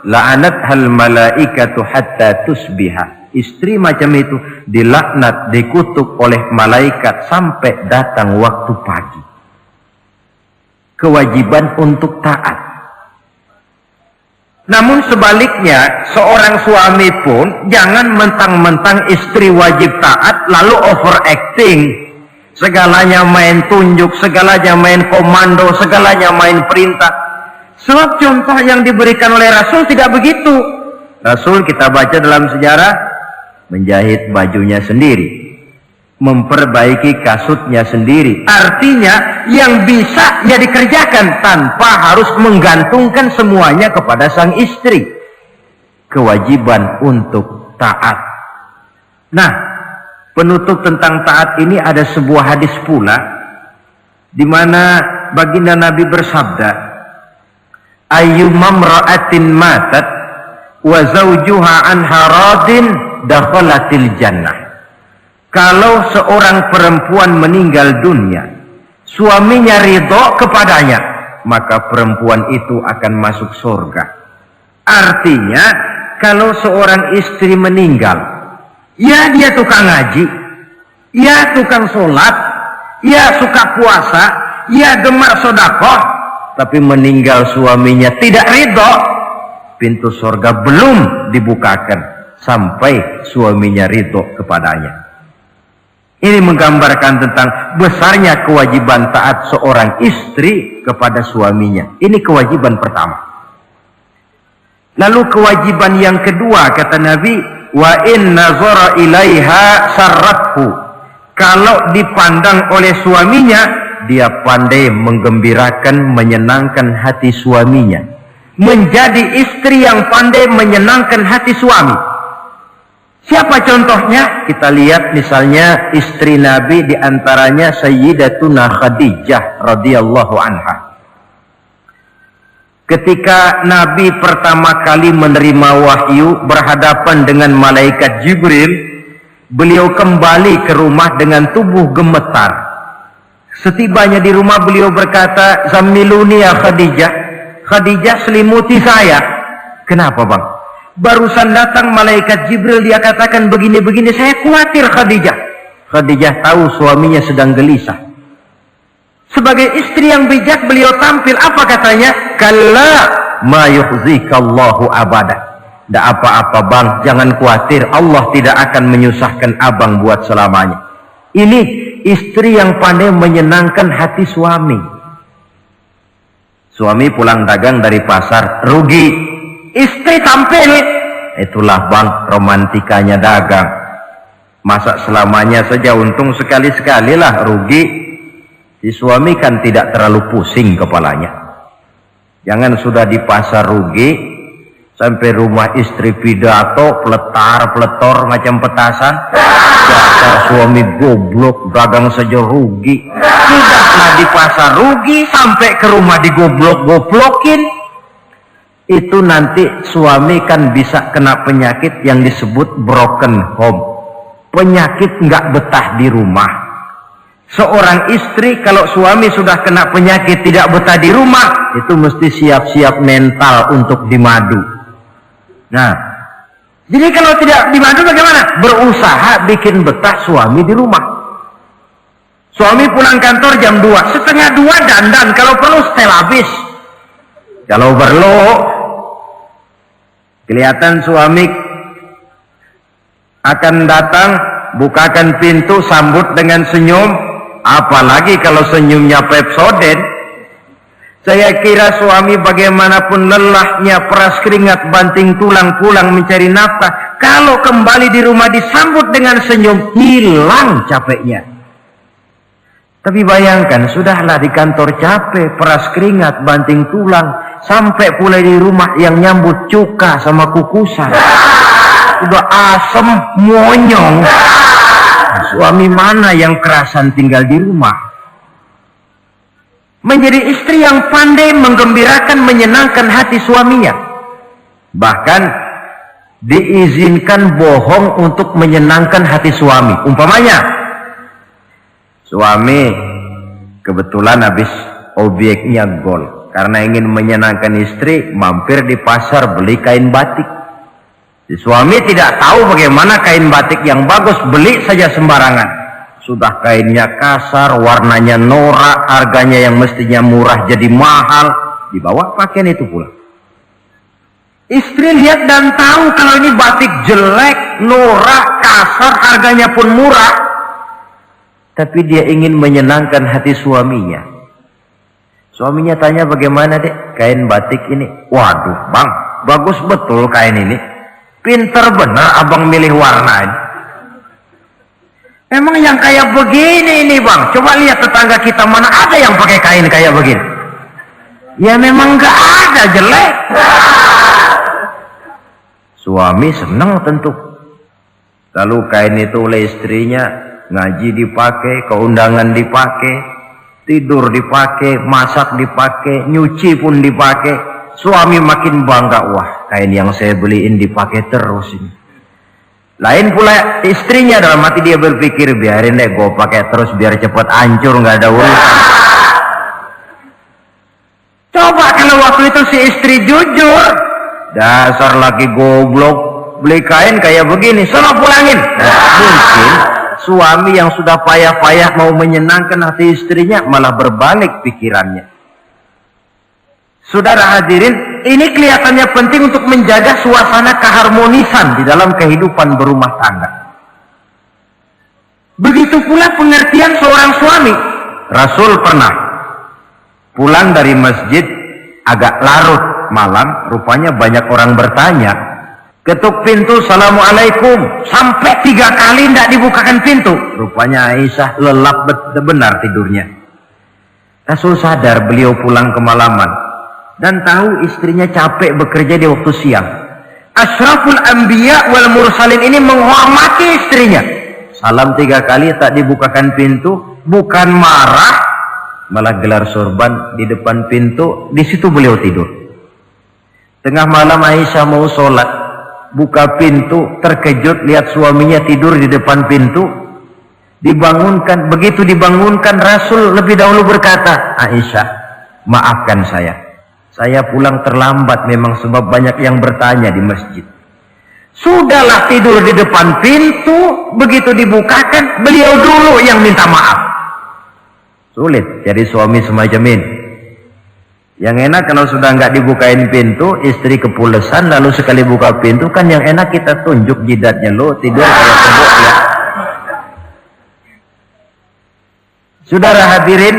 La'anat hal malaikatu hatta tusbiha. Istri macam itu dilaknat, dikutuk oleh malaikat sampai datang waktu pagi. Kewajiban untuk taat. Namun sebaliknya, seorang suami pun jangan mentang-mentang istri wajib taat lalu overacting. Segalanya main tunjuk, segalanya main komando, segalanya main perintah. Sebab contoh yang diberikan oleh Rasul tidak begitu. Rasul kita baca dalam sejarah menjahit bajunya sendiri, memperbaiki kasutnya sendiri. Artinya yang bisa ya dikerjakan tanpa harus menggantungkan semuanya kepada sang istri. Kewajiban untuk taat. Nah, penutup tentang taat ini ada sebuah hadis pula di mana baginda Nabi bersabda, "Ayyumam ra'atin matat wa zawjuha anha radin dakhalatil jannah." Kalau seorang perempuan meninggal dunia, suaminya ridho kepadanya, maka perempuan itu akan masuk surga. Artinya, kalau seorang istri meninggal, ya dia tukang ngaji, ya tukang sholat, ya suka puasa, ya gemar sodakoh, tapi meninggal suaminya tidak ridho, pintu surga belum dibukakan sampai suaminya ridho kepadanya. Ini menggambarkan tentang besarnya kewajiban taat seorang istri kepada suaminya. Ini kewajiban pertama. Lalu kewajiban yang kedua, kata Nabi, wa in nazara ilaiha sarrathu. Kalau dipandang oleh suaminya, dia pandai menggembirakan, menyenangkan hati suaminya. Menjadi istri yang pandai menyenangkan hati suami. Siapa contohnya? Kita lihat misalnya istri Nabi, diantaranya Sayyidatuna Khadijah radhiyallahu anha. Ketika Nabi pertama kali menerima wahyu berhadapan dengan malaikat Jibril, beliau kembali ke rumah dengan tubuh gemetar. Setibanya di rumah beliau berkata, "Zammiluni ya Khadijah." Khadijah, selimuti saya. Kenapa bang? Barusan datang malaikat Jibril, dia katakan begini-begini, saya khawatir Khadijah. Khadijah tahu suaminya sedang gelisah. Sebagai istri yang bijak beliau tampil, apa katanya? Kalla ma yukhzikallahu abada. Tidak apa-apa bang, jangan khawatir, Allah tidak akan menyusahkan abang buat selamanya. Ini istri yang pandai menyenangkan hati suami. Suami pulang dagang dari pasar, rugi. Istri tampil, itulah bang romantikanya dagang. Masa selamanya saja, untung sekali-sekali lah rugi. Si suami kan tidak terlalu pusing kepalanya. Jangan sudah di pasar rugi, sampai rumah istri pidato, peletar-peletor macam petasan. Dasar suami goblok, dagang saja rugi. Sudahlah di pasar rugi, sampai ke rumah digoblok-goblokin. Itu nanti suami kan bisa kena penyakit yang disebut broken home. Penyakit nggak betah di rumah. Seorang istri kalau suami sudah kena penyakit tidak betah di rumah, itu mesti siap-siap mental untuk dimadu. Nah, jadi kalau tidak dimadu bagaimana? Berusaha bikin betah suami di rumah. Suami pulang kantor jam 2, setengah 2 dandan, kalau perlu setel habis. Kalau perlu kelihatan suami akan datang, bukakan pintu, sambut dengan senyum. Apalagi kalau senyumnya Pepsodent. Saya kira suami bagaimanapun lelahnya, peras keringat, banting tulang pulang mencari nafkah, Kalau kembali di rumah disambut dengan senyum, hilang capeknya. Tapi bayangkan, sudahlah di kantor capek, peras keringat, banting tulang, sampai pula di rumah yang nyambut cuka sama kukusan. Udah asem, monyong. Suami mana yang kerasan tinggal di rumah? Menjadi istri yang pandai menggembirakan, menyenangkan hati suaminya. Bahkan diizinkan bohong untuk menyenangkan hati suami. Umpamanya, suami kebetulan habis obyeknya gol. Karena ingin menyenangkan istri, mampir di pasar beli kain batik. Si suami tidak tahu bagaimana kain batik yang bagus, beli saja sembarangan. Sudah kainnya kasar, warnanya norak, harganya yang mestinya murah jadi mahal, dibawa pakaian itu pula. Istri lihat dan tahu kalau ini batik jelek, norak, kasar, harganya pun murah. Tapi dia ingin menyenangkan hati suaminya. Suaminya tanya, bagaimana dek kain batik ini? Waduh bang, bagus betul kain ini. Pinter benar abang milih warna ini. Emang yang kayak begini ini bang, coba lihat tetangga kita mana ada yang pakai kain kayak begini. Ya memang nggak ada, jelek. Suami senang tentu. Lalu kain itu oleh istrinya, ngaji dipakai, keundangan dipakai, tidur dipakai, masak dipakai, nyuci pun dipakai. Suami makin bangga, wah kain yang saya beliin dipakai terus ini. Lain pula istrinya, dalam hati dia berpikir, biarin deh gue pakai terus biar cepat hancur, nggak ada urusan. Coba kalau waktu itu si istri jujur, dasar laki goblok, beli kain kayak begini, sono pulangin. Mungkin suami yang sudah payah-payah mau menyenangkan hati istrinya malah berbalik pikirannya. Saudara hadirin, ini kelihatannya penting untuk menjaga suasana keharmonisan di dalam kehidupan berumah tangga. Begitu pula pengertian seorang suami. Rasul pernah pulang dari masjid agak larut malam, rupanya banyak orang bertanya. Ketuk pintu, Assalamualaikum, sampai 3 kali tidak dibukakan pintu. Rupanya Aisyah lelap benar tidurnya. Rasul sadar beliau pulang kemalaman dan tahu istrinya capek bekerja di waktu siang. Ashraful anbiya wal mursalin ini menghormati istrinya. Salam 3 kali tak dibukakan pintu, bukan marah, malah gelar sorban di depan pintu. Di situ beliau tidur. Tengah malam Aisyah mau sholat, buka pintu, terkejut lihat suaminya tidur di depan pintu. Dibangunkan, begitu dibangunkan Rasul lebih dahulu berkata, Aisyah, maafkan saya pulang terlambat memang sebab banyak yang bertanya di masjid. Sudahlah tidur di depan pintu, begitu dibukakan beliau dulu yang minta maaf. Sulit jadi suami semacam ini. Yang enak kalau sudah nggak dibukain pintu, istri kepulesan, lalu sekali buka pintu kan yang enak kita tunjuk jidatnya, lo tidur kayak tembok ya. Saudara hadirin,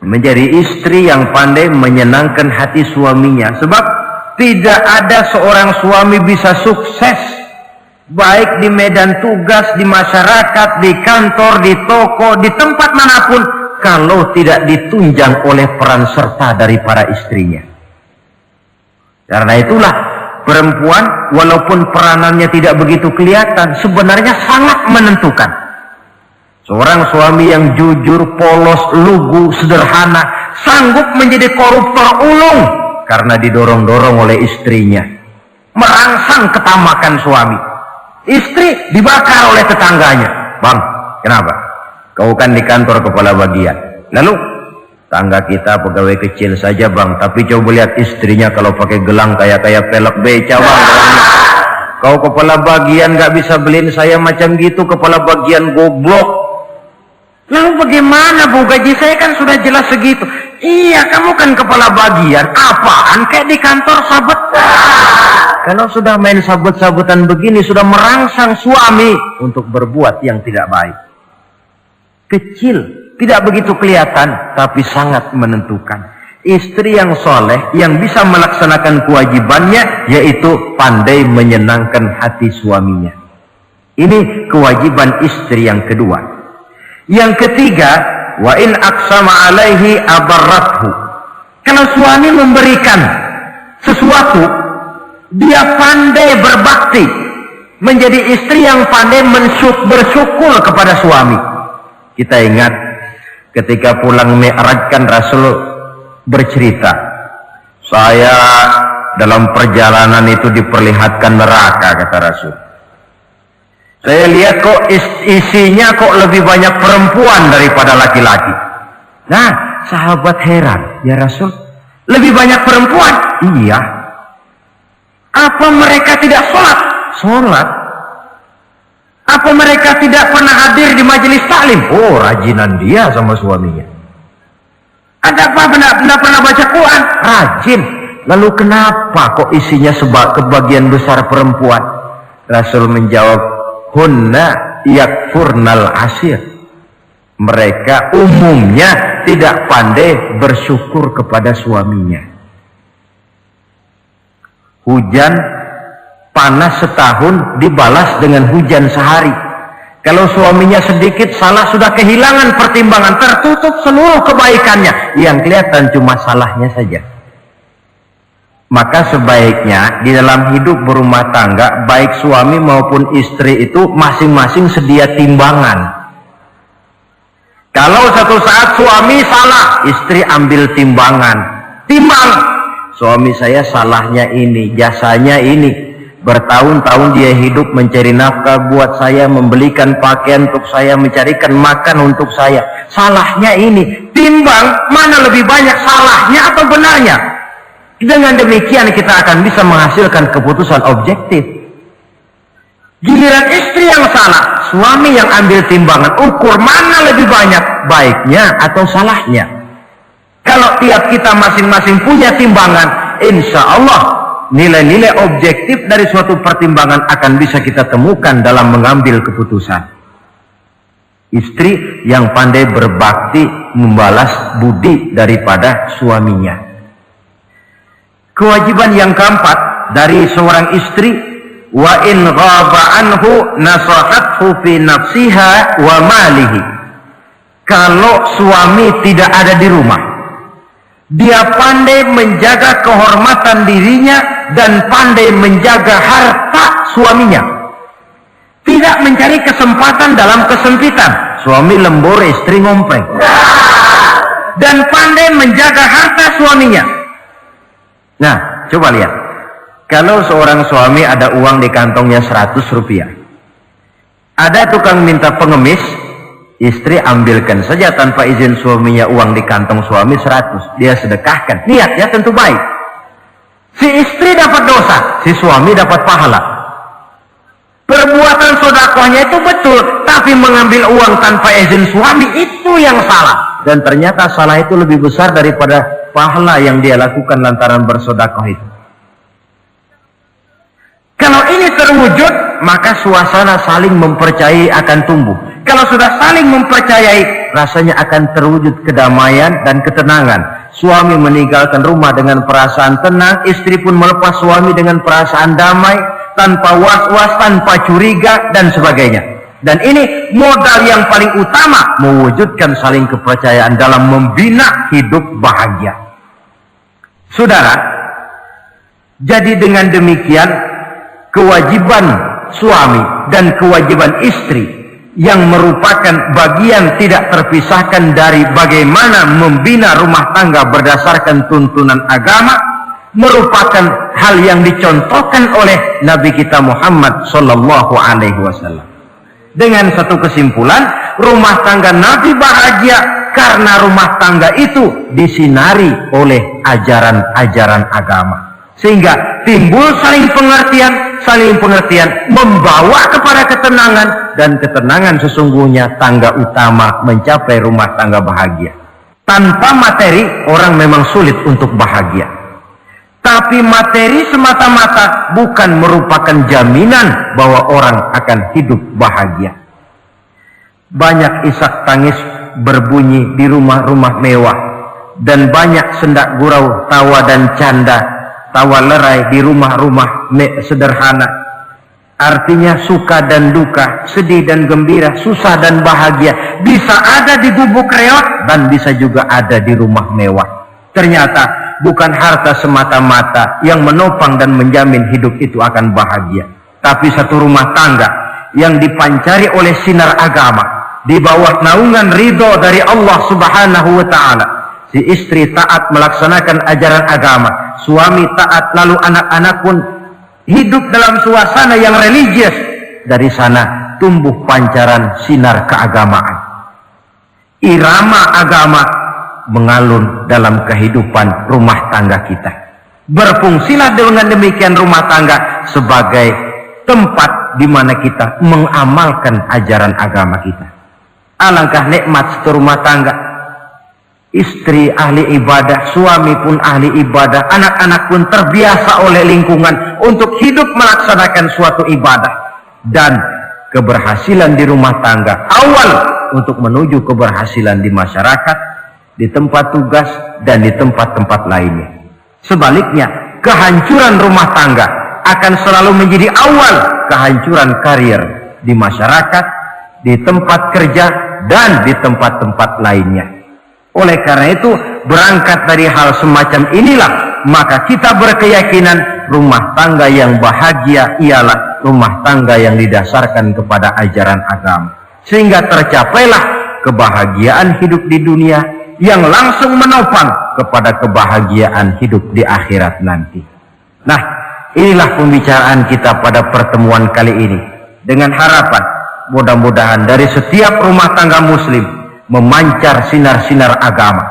menjadi istri yang pandai menyenangkan hati suaminya, sebab tidak ada seorang suami bisa sukses baik di medan tugas, di masyarakat, di kantor, di toko, di tempat manapun kalau tidak ditunjang oleh peran serta dari para istrinya. Karena itulah perempuan walaupun peranannya tidak begitu kelihatan, sebenarnya sangat menentukan. Seorang suami yang jujur, polos, lugu, sederhana, sanggup menjadi koruptor ulung karena didorong-dorong oleh istrinya. Merangsang ketamakan suami. Istri dibakar oleh tetangganya. Bang, kenapa? Kau kan di kantor kepala bagian. Lalu, tangga kita pegawai kecil saja bang, tapi coba lihat istrinya kalau pakai gelang kayak pelek beca bang. Kau kepala bagian gak bisa beliin saya macam gitu, kepala bagian goblok. Lalu bagaimana bu, gaji saya kan sudah jelas segitu. Iya, kamu kan kepala bagian. Apaan kayak di kantor sabet. Kalau sudah main sabut-sabutan begini, sudah merangsang suami untuk berbuat yang tidak baik. Kecil, tidak begitu kelihatan, tapi sangat menentukan. Istri yang soleh, yang bisa melaksanakan kewajibannya, yaitu pandai menyenangkan hati suaminya. Ini kewajiban istri yang kedua. Yang ketiga, wa in aqsama alaihi abarrathu. Kalau suami memberikan sesuatu, dia pandai berbakti, menjadi istri yang pandai bersyukur kepada suami. Kita ingat ketika pulang Mi'raj kan Rasul bercerita, saya dalam perjalanan itu diperlihatkan neraka, kata Rasul. Saya lihat kok isinya kok lebih banyak perempuan daripada laki-laki. Nah, sahabat heran, ya Rasul, lebih banyak perempuan? Iya. Apa mereka tidak sholat? Sholat. Apa mereka tidak pernah hadir di majelis taklim? Oh, rajinan dia sama suaminya. Ada apa benar pernah baca Quran? Rajin. Lalu kenapa kok isinya kebagian besar perempuan? Rasul menjawab, hunna yakfurnal asir. Mereka umumnya tidak pandai bersyukur kepada suaminya. Hujan panas setahun dibalas dengan hujan sehari. Kalau suaminya sedikit salah, sudah kehilangan pertimbangan, tertutup seluruh kebaikannya. Yang kelihatan cuma salahnya saja. Maka sebaiknya di dalam hidup berumah tangga, baik suami maupun istri itu masing-masing sedia timbangan. Kalau satu saat suami salah, istri ambil timbangan. Timbang, suami saya salahnya ini, jasanya ini. Bertahun-tahun dia hidup mencari nafkah buat saya, membelikan pakaian untuk saya, mencarikan makan untuk saya. Salahnya ini. Timbang mana lebih banyak salahnya atau benarnya. Dengan demikian kita akan bisa menghasilkan keputusan objektif. Giliran istri yang salah, suami yang ambil timbangan, ukur mana lebih banyak baiknya atau salahnya. Kalau tiap kita masing-masing punya timbangan, insya Allah nilai-nilai objektif dari suatu pertimbangan akan bisa kita temukan dalam mengambil keputusan. Istri yang pandai berbakti membalas budi daripada suaminya. Kewajiban yang keempat dari seorang istri, wa in ghaba anhu nasahathu fi nafsiha wa malihi. Kalau suami tidak ada di rumah, dia pandai menjaga kehormatan dirinya dan pandai menjaga harta suaminya. Tidak mencari kesempatan dalam kesempitan. Suami lembur, istri ngompreng. Dan pandai menjaga harta suaminya. Nah, coba lihat. Kalau seorang suami ada uang di kantongnya 100 rupiah. Ada tukang minta pengemis, istri ambilkan saja tanpa izin suaminya uang di kantong suami 100. Dia sedekahkan. Niatnya tentu baik. Si istri dapat dosa, si suami dapat pahala. Perbuatan sedekahnya itu betul, tapi mengambil uang tanpa izin suami itu yang salah. Dan ternyata salah itu lebih besar daripada pahala yang dia lakukan lantaran bersedekah itu. Kalau ini terwujud, maka suasana saling mempercayai akan tumbuh. Kalau sudah saling mempercayai, rasanya akan terwujud kedamaian dan ketenangan. Suami meninggalkan rumah dengan perasaan tenang, istri pun melepas suami dengan perasaan damai, tanpa was-was, tanpa curiga, dan sebagainya. Dan ini modal yang paling utama mewujudkan saling kepercayaan dalam membina hidup bahagia. Saudara, jadi dengan demikian kewajiban suami dan kewajiban istri yang merupakan bagian tidak terpisahkan dari bagaimana membina rumah tangga berdasarkan tuntunan agama, merupakan hal yang dicontohkan oleh Nabi kita Muhammad Sallallahu Alaihi Wasallam. Dengan satu kesimpulan, rumah tangga Nabi bahagia karena rumah tangga itu disinari oleh ajaran-ajaran agama. Sehingga timbul saling pengertian membawa kepada ketenangan, dan ketenangan sesungguhnya tangga utama mencapai rumah tangga bahagia. Tanpa materi orang memang sulit untuk bahagia, tapi materi semata-mata bukan merupakan jaminan bahwa orang akan hidup bahagia. Banyak isak tangis berbunyi di rumah-rumah mewah, dan banyak sendak gurau, tawa dan canda, tawa lerai di rumah-rumah sederhana. Artinya suka dan duka, sedih dan gembira, susah dan bahagia bisa ada di gubuk reot dan bisa juga ada di rumah mewah. Ternyata bukan harta semata-mata yang menopang dan menjamin hidup itu akan bahagia, tapi satu rumah tangga yang dipancari oleh sinar agama di bawah naungan ridho dari Allah Subhanahu wa Ta'ala. Si istri taat melaksanakan ajaran agama, suami taat, lalu anak-anak pun hidup dalam suasana yang religius. Dari sana tumbuh pancaran sinar keagamaan. Irama agama mengalun dalam kehidupan rumah tangga kita. Berfungsilah dengan demikian rumah tangga sebagai tempat di mana kita mengamalkan ajaran agama kita. Alangkah nikmat satu rumah tangga. Istri ahli ibadah, suami pun ahli ibadah, anak-anak pun terbiasa oleh lingkungan untuk hidup melaksanakan suatu ibadah. Dan keberhasilan di rumah tangga awal untuk menuju keberhasilan di masyarakat, di tempat tugas, dan di tempat-tempat lainnya. Sebaliknya, kehancuran rumah tangga akan selalu menjadi awal kehancuran karir di masyarakat, di tempat kerja, dan di tempat-tempat lainnya. Oleh karena itu, berangkat dari hal semacam inilah, maka kita berkeyakinan rumah tangga yang bahagia ialah rumah tangga yang didasarkan kepada ajaran agama. Sehingga tercapailah kebahagiaan hidup di dunia yang langsung menopang kepada kebahagiaan hidup di akhirat nanti. Nah, inilah pembicaraan kita pada pertemuan kali ini. Dengan harapan, mudah-mudahan dari setiap rumah tangga muslim memancar sinar-sinar agama,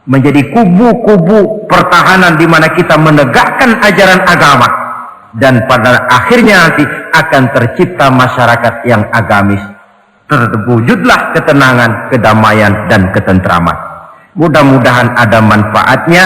menjadi kubu-kubu pertahanan di mana kita menegakkan ajaran agama, dan pada akhirnya nanti akan tercipta masyarakat yang agamis. Terwujudlah ketenangan, kedamaian, dan ketentraman. Mudah-mudahan ada manfaatnya.